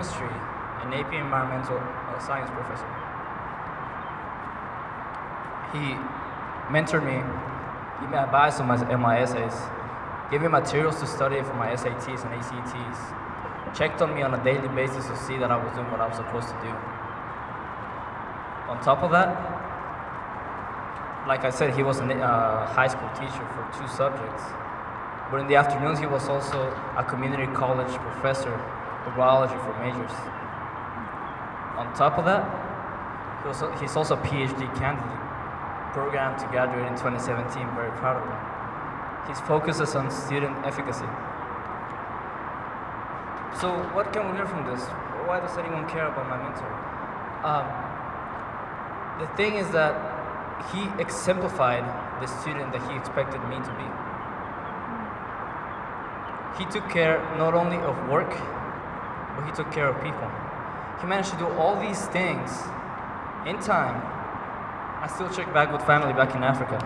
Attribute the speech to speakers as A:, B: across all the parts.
A: chemistry, an AP environmental science professor. He mentored me, gave me advice on my essays, gave me materials to study for my SATs and ACTs, checked on me on a daily basis to see that I was doing what I was supposed to do. On top of that, like I said, he was a high school teacher for 2 subjects. But in the afternoons, he was also a community college professor of biology for majors. On top of that, he's also a PhD candidate, programmed to graduate in 2017, very proud of him. His focus is on student efficacy. So what can we learn from this? Why does anyone care about my mentor? The thing is that he exemplified the student that he expected me to be. He took care not only of work, but he took care of people. He managed to do all these things in time. I still check back with family back in Africa.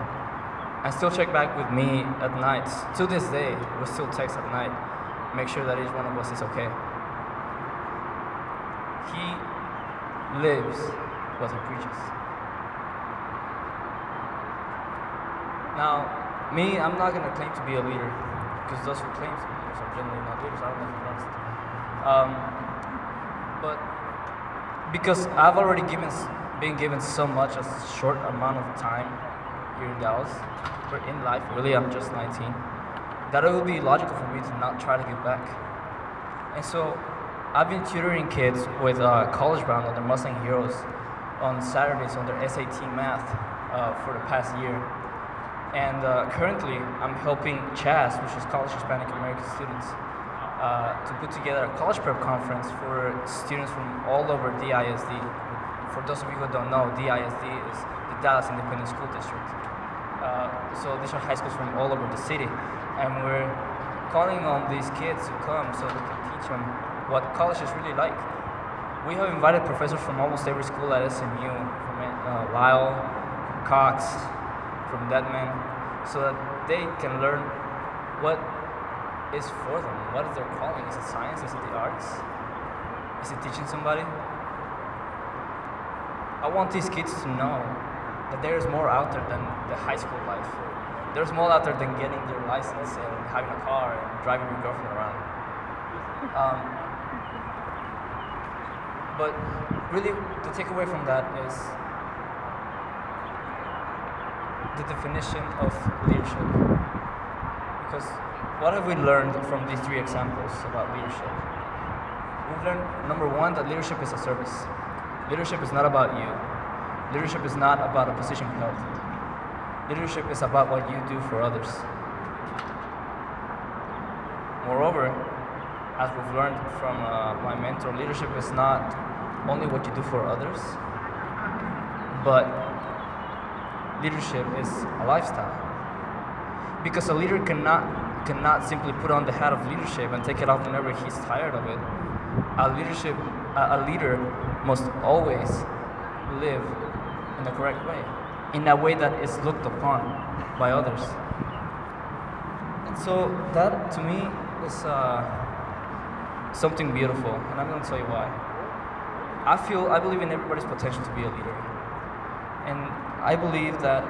A: I still check back with me at night. To this day, we still text at night, make sure that each one of us is okay. He lives what he preaches. Now, me, I'm not going to claim to be a leader, because those who claim to be leaders are generally not leaders. I don't know if you noticed. But because I've already been given so much a short amount of time here in Dallas, or in life, really, I'm just 19, that it would be logical for me to not try to give back. And so I've been tutoring kids with College Bound on their Mustang Heroes on Saturdays on their SAT math for the past year. And currently, I'm helping CHAS, which is College Hispanic American Students, to put together a college prep conference for students from all over DISD. For those of you who don't know, DISD is the Dallas Independent School District. So these are high schools from all over the city. And we're calling on these kids to come so we can teach them what college is really like. We have invited professors from almost every school at SMU, from Lyle, from Cox, from Deadman, so that they can learn what is for them, what is their calling. Is it science? Is it the arts? Is it teaching somebody? I want these kids to know that there is more out there than the high school life. There's more out there than getting your license and having a car and driving your girlfriend around. But really, the takeaway from that is the definition of leadership. Because what have we learned from these 3 examples about leadership? We've learned, number 1, that leadership is a service. Leadership is not about you. Leadership is not about a position held. Leadership is about what you do for others. Moreover, as we've learned from my mentor, leadership is not only what you do for others, but leadership is a lifestyle. Because a leader cannot simply put on the hat of leadership and take it off whenever he's tired of it. A leader must always live in the correct way, in a way that is looked upon by others. And so that, to me, is something beautiful, and I'm going to tell you why. I believe in everybody's potential to be a leader. And I believe that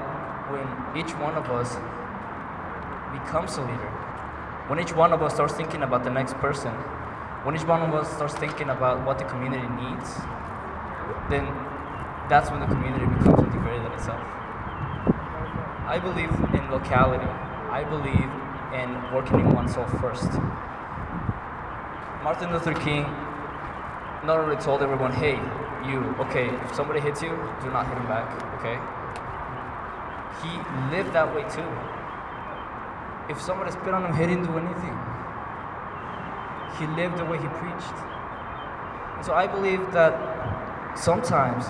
A: when each one of us becomes a leader, when each one of us starts thinking about the next person, when each one of us starts thinking about what the community needs, then that's when the community becomes integrated in itself. I believe in locality. I believe in working in oneself first. Martin Luther King not only told everyone, hey, you, okay, if somebody hits you, do not hit him back, okay? He lived that way too. If somebody spit on him, he didn't do anything. He lived the way he preached. And so I believe that sometimes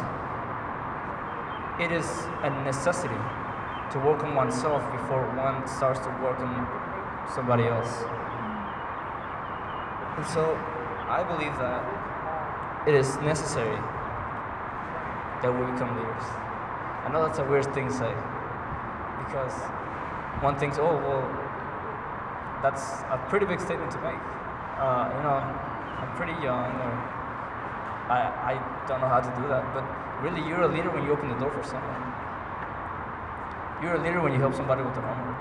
A: it is a necessity to work on oneself before one starts to work on somebody else. And so I believe that it is necessary that we become leaders. I know that's a weird thing to say, because one thinks, oh, well, that's a pretty big statement to make. I'm pretty young, or I don't know how to do that. But really, you're a leader when you open the door for someone. You're a leader when you help somebody with their homework.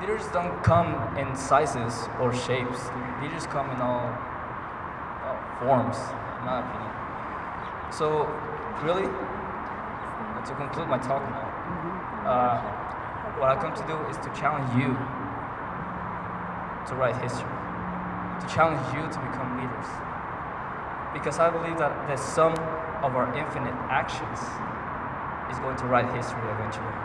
A: Leaders don't come in sizes or shapes. Leaders come in all forms, in my opinion. So, really, to conclude my talk now, what I come to do is to challenge you to write history, to challenge you to become leaders. Because I believe that the sum of our infinite actions is going to write history eventually.